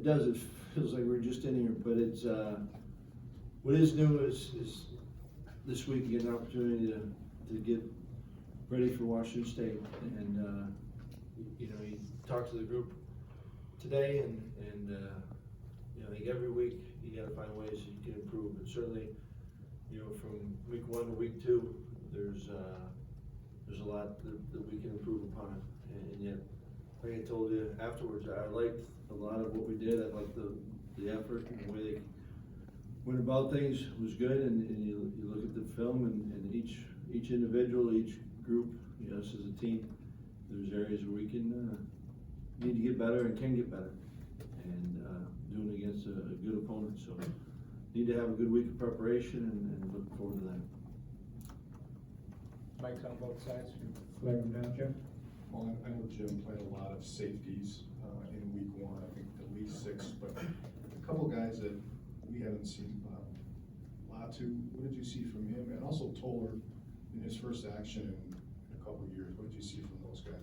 it does. It feels like we're just in here, but it's what is new is this week you get an opportunity to get ready for Washington State, and you know, you talk to the group today, and you know, I think every week you got to find ways that you can improve. And certainly, you know, from week 1 to week 2, there's a lot that we can improve upon, and yet, like I told you afterwards, I liked a lot of what we did. I liked the effort and the way they went about things was good, and you look at the film, and each individual, each group, you know, us as a team, there's areas where we can need to get better and can get better, and doing it against a good opponent. So need to have a good week of preparation, and look forward to that. Mike's on both sides. Flag them down, Jim. Well, I know Jim played a lot of safeties in week 1, I think at least 6, but a couple guys that we haven't seen. Latu, what did you see from him? And also Toller in his first action in a couple of years. What did you see from those guys?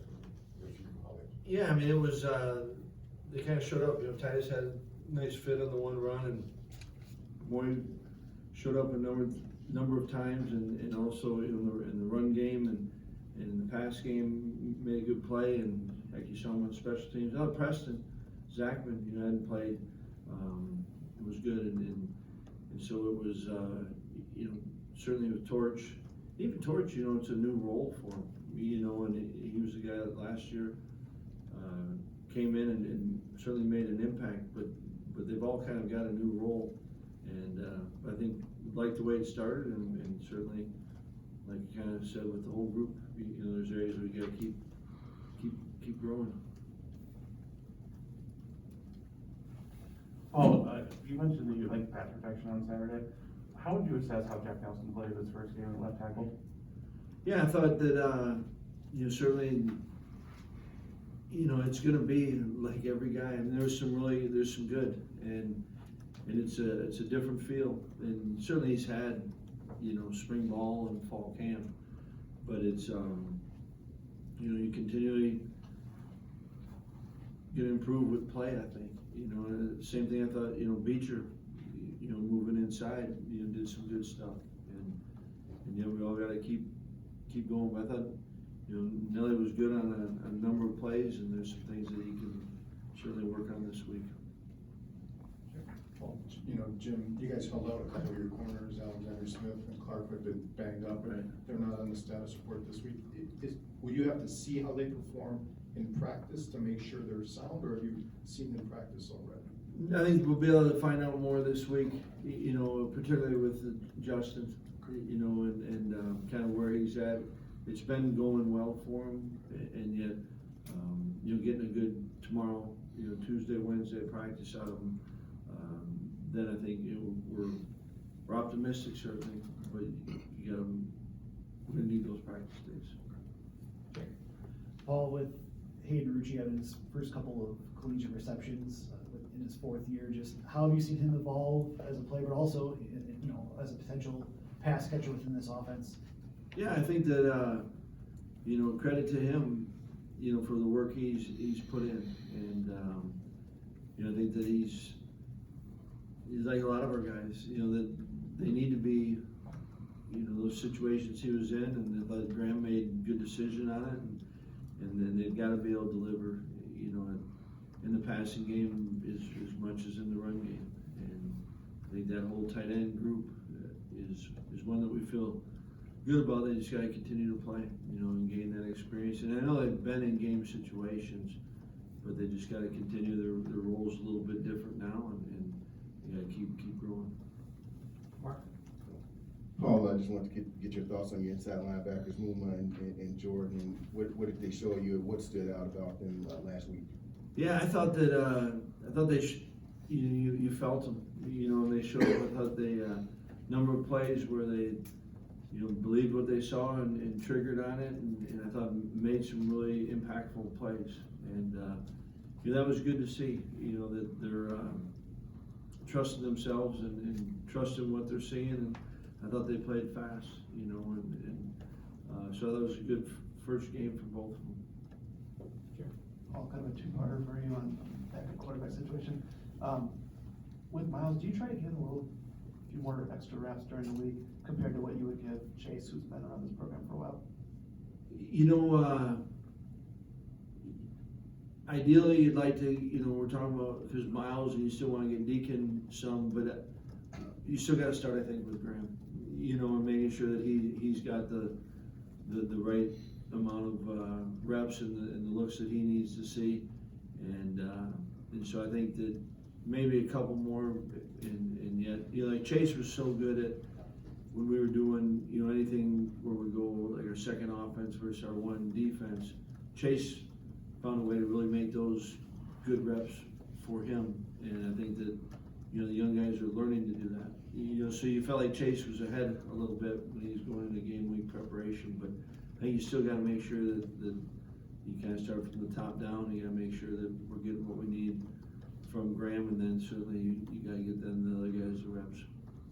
Yeah, I mean, it was, they kind of showed up. You know, Titus had a nice fit on the one run, and Moy showed up a number of times, and also in the run game and in the pass game made a good play, and like you saw him on special teams. Preston Zachman, you know, hadn't played. It was good, and so it was, you know, certainly with Torch. Even Torch, you know, it's a new role for him, you know, and he was the guy that last year came in and certainly made an impact, but they've all kind of got a new role, and I think like the way it started, and certainly, like you kind of said with the whole group, you know, there's areas we got to keep growing. Paul, you mentioned that you like pass protection on Saturday. How would you assess how Jack Nelson played his first game at left tackle? Yeah, I thought that you know, certainly, you know, it's going to be like every guy. I mean, there's some good, and it's a different feel. And certainly he's had, you know, spring ball and fall camp, but it's you know, you continually get to improve with play, I think. You know, same thing I thought, you know, Beecher, you know, moving inside, you know, did some good stuff, and you know, we all got to keep going. But I thought, you know, Nelly was good on a number of plays, and there's some things that he can certainly work on this week. Well, you know, Jim, you guys held out a couple of your corners. Alexander Smith and Clark have been banged up. Right. They're not on the status report this week. Will you have to see how they perform in practice to make sure they're sound, or have you seen them practice already? I think we'll be able to find out more this week, you know, particularly with Justin, you know, and kind of where he's at. It's been going well for him, and yet, you know, getting a good tomorrow, you know, Tuesday, Wednesday practice out of him, then I think, you know, we're optimistic certainly, but you got we're gonna need those practice days. Paul, with Hayden Rucci having his first couple of collegiate receptions in his 4th year, just how have you seen him evolve as a player, but also, you know, as a potential pass catcher within this offense? Yeah, I think that you know, credit to him, you know, for the work he's put in, and you know, I think that he's like a lot of our guys, you know, that they need to be, you know, those situations he was in, and I thought Graham made a good decision on it, and then they've got to be able to deliver, you know, in the passing game as much as in the run game, and I think that whole tight end group is one that we feel good about. They just got to continue to play, you know, and gain that experience. And I know they've been in game situations, but they just got to continue their roles a little bit different now, and you got to keep growing. Mark? Paul, I just want to get your thoughts on your inside linebackers, Muma and Jordan. What did they show you? What stood out about them last week? Yeah, I thought that you felt them, you know, and they showed up. I thought they number of plays where they, you know, believed what they saw and triggered on it, and I thought made some really impactful plays, and you know, that was good to see. You know, that they're trusting themselves and trusting what they're seeing, and I thought they played fast, you know, and so that was a good first game for both of them. Paul, kind of a two-parter for you on that quarterback situation. With Miles, do you try to give him a few more extra reps during the week compared to what you would give Chase, who's been around this program for a while? You know, ideally, you'd like to, you know, we're talking about, because Miles, and you still want to get Deacon some, but you still got to start, I think, with Graham. You know, and making sure that he's got the right amount of reps and the looks that he needs to see, and so I think that maybe a couple more, and yet, you know, like Chase was so good at when we were doing, you know, anything where we go like our second offense versus our one defense. Chase found a way to really make those good reps for him, and I think that, you know, the young guys are learning to do that. You know, so you felt like Chase was ahead a little bit when he was going into game week preparation, but I think you still got to make sure that you kind of start from the top down. You got to make sure that we're getting what we need from Graham, and then certainly you got to get then the other guys the reps.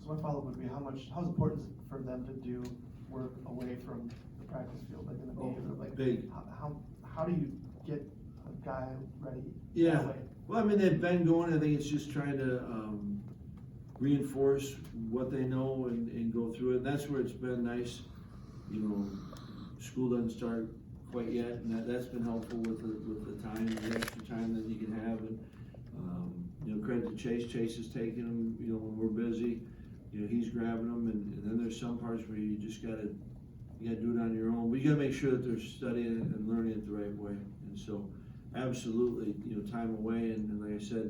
So my follow-up would be how important is it for them to do work away from the practice field, like in the game? Like big. How do you get a guy ready? Yeah. That way? Well, I mean, they've been going. I think it's just trying to reinforce what they know and go through it. And that's where it's been nice. You know, school doesn't start quite yet, and that's been helpful with the time, the extra time that you can have. And you know, credit to Chase. Chase is taking them. You know, when we're busy, you know, he's grabbing them. And then there's some parts where you just gotta do it on your own. But you gotta make sure that they're studying it and learning it the right way. And so, absolutely, you know, time away. And like I said,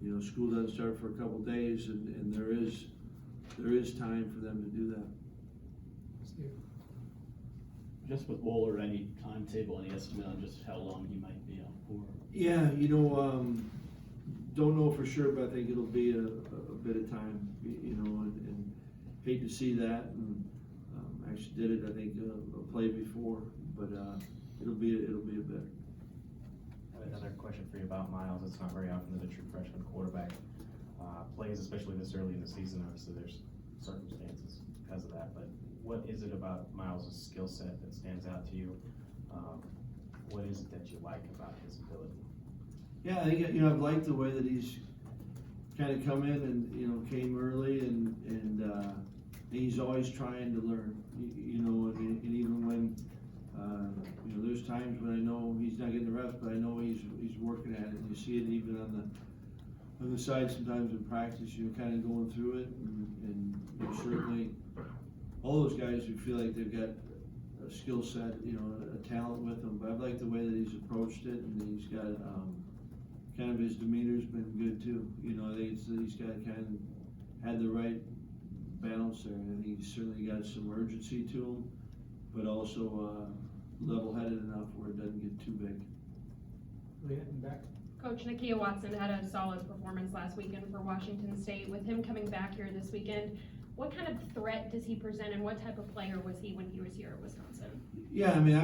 you know, school doesn't start for a couple days, and there is time for them to do that. Steve? Just with Bowler, any timetable, any estimate on just how long he might be out for? Yeah, you know, don't know for sure, but I think it'll be a bit of time, you know, and hate to see that. And actually did it, I think, a play before, but it'll be a bit. I have another question for you about Miles. It's not very often that a true freshman quarterback plays, especially this early in the season. Obviously, there's circumstances because of that. But what is it about Miles' skill set that stands out to you? What is it that you like about his ability? Yeah, I think, you know, I've liked the way that he's kind of come in and, you know, came early and he's always trying to learn, you know, and even when, you know, there's times when I know he's not getting the reps, but I know he's working at it. And you see it even on the side sometimes in practice, you know, kind of going through it, and you know, certainly all those guys who feel like they've got a skill set, you know, a talent with them. But I like the way that he's approached it, and he's got kind of his demeanor's been good too. You know, I think he's got kind of had the right balance there. I think he's certainly got some urgency to him, but also level-headed enough where it doesn't get too big. Leah, in back? Coach Nakia Watson had a solid performance last weekend for Washington State. With him coming back here this weekend, what kind of threat does he present, and what type of player was he when he was here at Wisconsin? Yeah, I mean,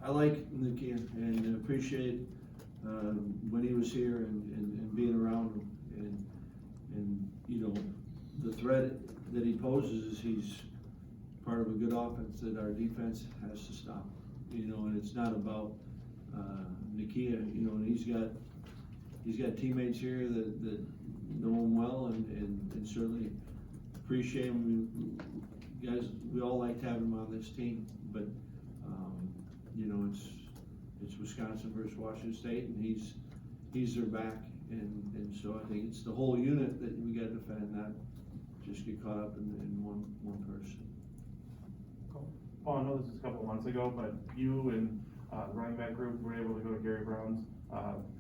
I like Nakia and appreciate when he was here and being around him, and you know, the threat that he poses is he's part of a good offense that our defense has to stop. You know, and it's not about Nakia. You know, and he's got teammates here that know him well and certainly appreciate him. Guys, we all liked having him on this team, but you know, it's Wisconsin versus Washington State, and he's their back, and so I think it's the whole unit that we got to defend, not just get caught up in one person. Paul, I know this is a couple of months ago, but you and the running back group were able to go to Gary Brown's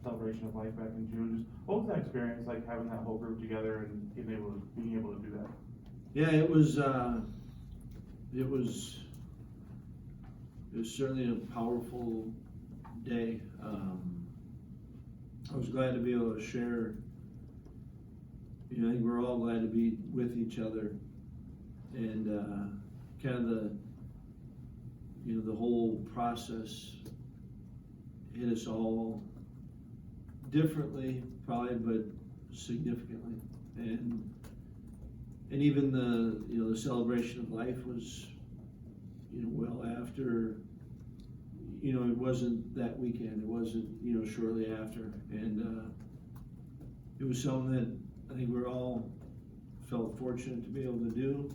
celebration of life back in June. Just what was that experience like, having that whole group together and being able to do that? Yeah, it was certainly a powerful day. I was glad to be able to share. You know, I think we're all glad to be with each other, and kind of the whole process hit us all differently, probably, but significantly, and even the celebration of life was, you know, well after. You know, it wasn't that weekend. It wasn't, you know, shortly after, and it was something that I think we're all felt fortunate to be able to do.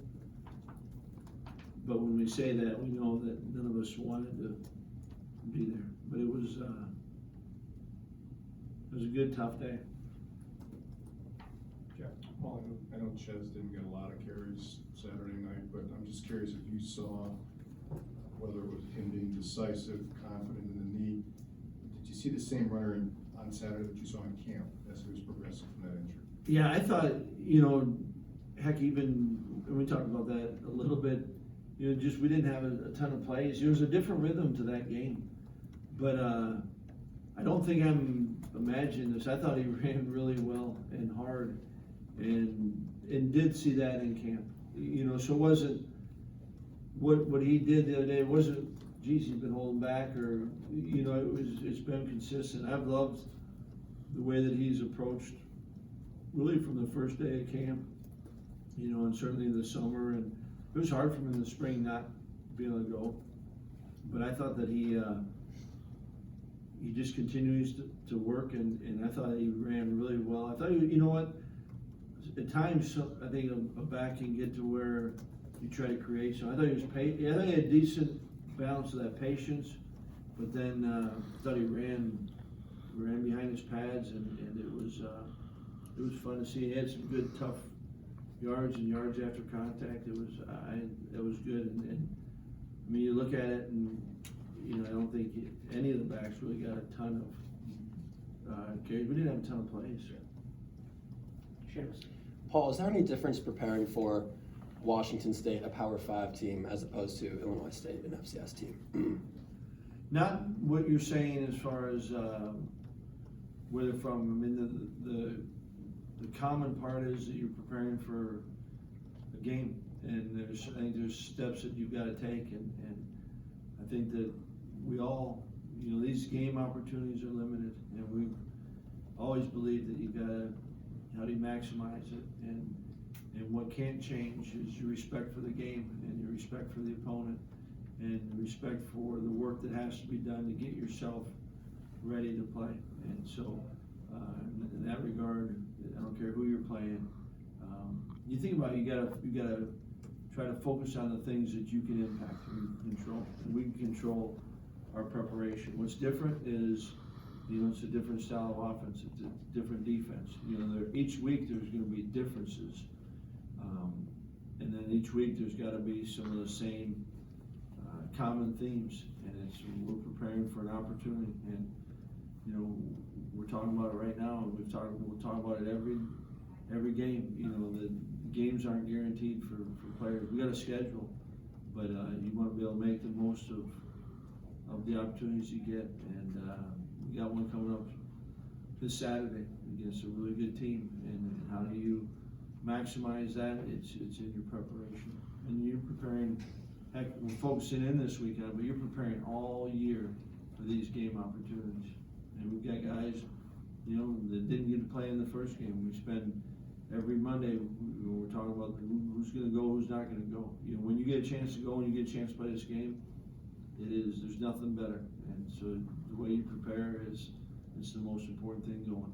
But when we say that, we know that none of us wanted to be there. But it was a good, tough day. Well, I know Ches didn't get a lot of carries Saturday night, but I'm just curious if you saw, whether it was him being decisive, confident in the knee, did you see the same runner on Saturday that you saw in camp as he was progressing from that injury? Yeah, I thought, heck, even, and we talked about that a little bit, just we didn't have a ton of plays. There was a different rhythm to that game. But I don't think I'm imagining this. I thought he ran really well and hard, and did see that in camp. So it wasn't what he did the other day. It wasn't, geez, he's been holding back, or it's been consistent. I've loved the way that he's approached, really from the first day of camp, and certainly in the summer. And it was hard for him in the spring not being able to go, but I thought that he just continues to work, and I thought he ran really well. I thought, at times, I think a back can get to where you try to create. So I thought he was I thought he had a decent balance of that patience, but then I thought he ran behind his pads, and it was fun to see. He had some good, tough yards and yards after contact. It was good, and I mean, you look at it, and I don't think any of the backs really got a ton of carries. We didn't have a ton of plays. Paul, is there any difference preparing for Washington State, a Power 5 team, as opposed to Illinois State, an FCS team? Not what you're saying as far as where they're from. I mean, the common part is that you're preparing for a game, and I think there's steps that you've got to take, and I think that we all, these game opportunities are limited, and we've always believed that you've got to, how do you maximize it, and what can't change is your respect for the game, and your respect for the opponent, and respect for the work that has to be done to get yourself ready to play. And so, in that regard, I don't care who you're playing. You think about it, you gotta try to focus on the things that you can impact and control, and we can control our preparation. What's different is, it's a different style of offense, it's a different defense. Each week there's going to be differences, and then each week there's got to be some of the same common themes, and we're preparing for an opportunity, and we're talking about it right now, and we'll talk about it every game. The games aren't guaranteed for players. We got a schedule, but you want to be able to make the most of the opportunities you get, and we got one coming up this Saturday against a really good team, and how do you maximize that? It's in your preparation, and you're preparing. Heck, we're focusing in this weekend, but you're preparing all year for these game opportunities. And we've got guys, that didn't get to play in the first game. We spend every Monday, we're talking about who's going to go, who's not going to go. When you get a chance to go and you get a chance to play this game, there's nothing better. And so the way you prepare it's the most important thing going.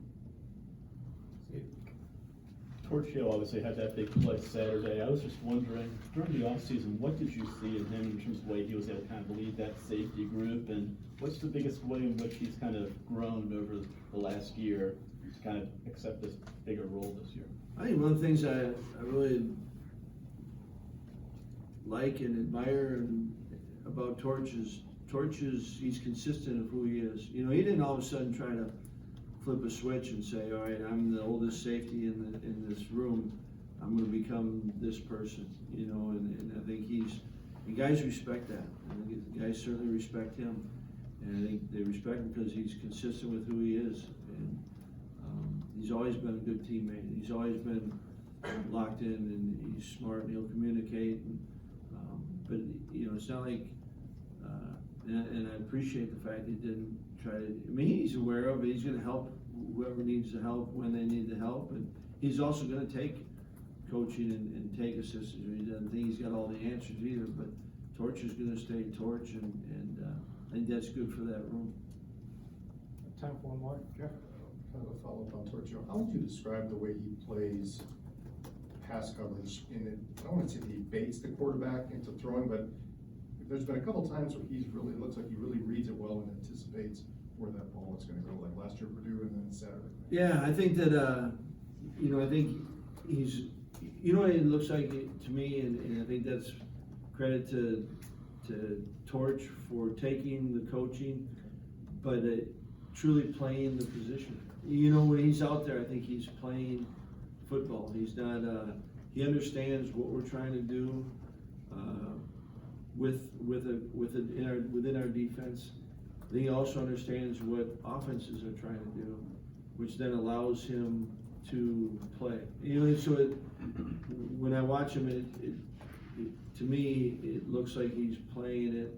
Torchio obviously had that big play Saturday. I was just wondering, during the offseason, what did you see in him in terms of the way he was able to kind of lead that safety group, and what's the biggest way in which he's kind of grown over the last year to kind of accept this bigger role this year? I think one of the things I really like and admire about Torch is he's consistent of who he is. He didn't all of a sudden try to flip a switch and say, all right, I'm the oldest safety in this room, I'm going to become this person, and I think the guys respect that. I think the guys certainly respect him, and I think they respect him because he's consistent with who he is, and he's always been a good teammate. He's always been locked in, and he's smart, and he'll communicate, but it's not like, and I appreciate the fact he didn't try to, he's aware of it, he's going to help whoever needs the help when they need the help, and he's also going to take coaching and take assistance. He doesn't think he's got all the answers either, but Torch is going to stay Torch, and I think that's good for that room. Time for one more, Jeff? kind of a follow-up on Torchio. How would you describe the way he plays pass coverage in it? I don't want to say that he baits the quarterback into throwing, but there's been a couple times where he's really, it looks like he really reads it well and anticipates where that ball is gonna go, like last year Purdue and then Saturday. Yeah, I think that, I think he's, what it looks like to me, and I think that's credit to Torch for taking the coaching, but truly playing the position. When he's out there, I think he's playing football. He's not, he understands what we're trying to do, within our defense. I think he also understands what offenses are trying to do, which then allows him to play. So when I watch him, to me, it looks like he's playing it.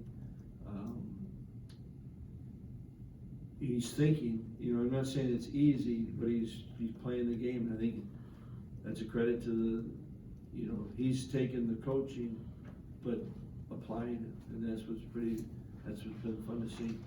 He's thinking. I'm not saying it's easy, but he's playing the game, and I think that's a credit to he's taken the coaching, but applying it, and that's what's been fun to see.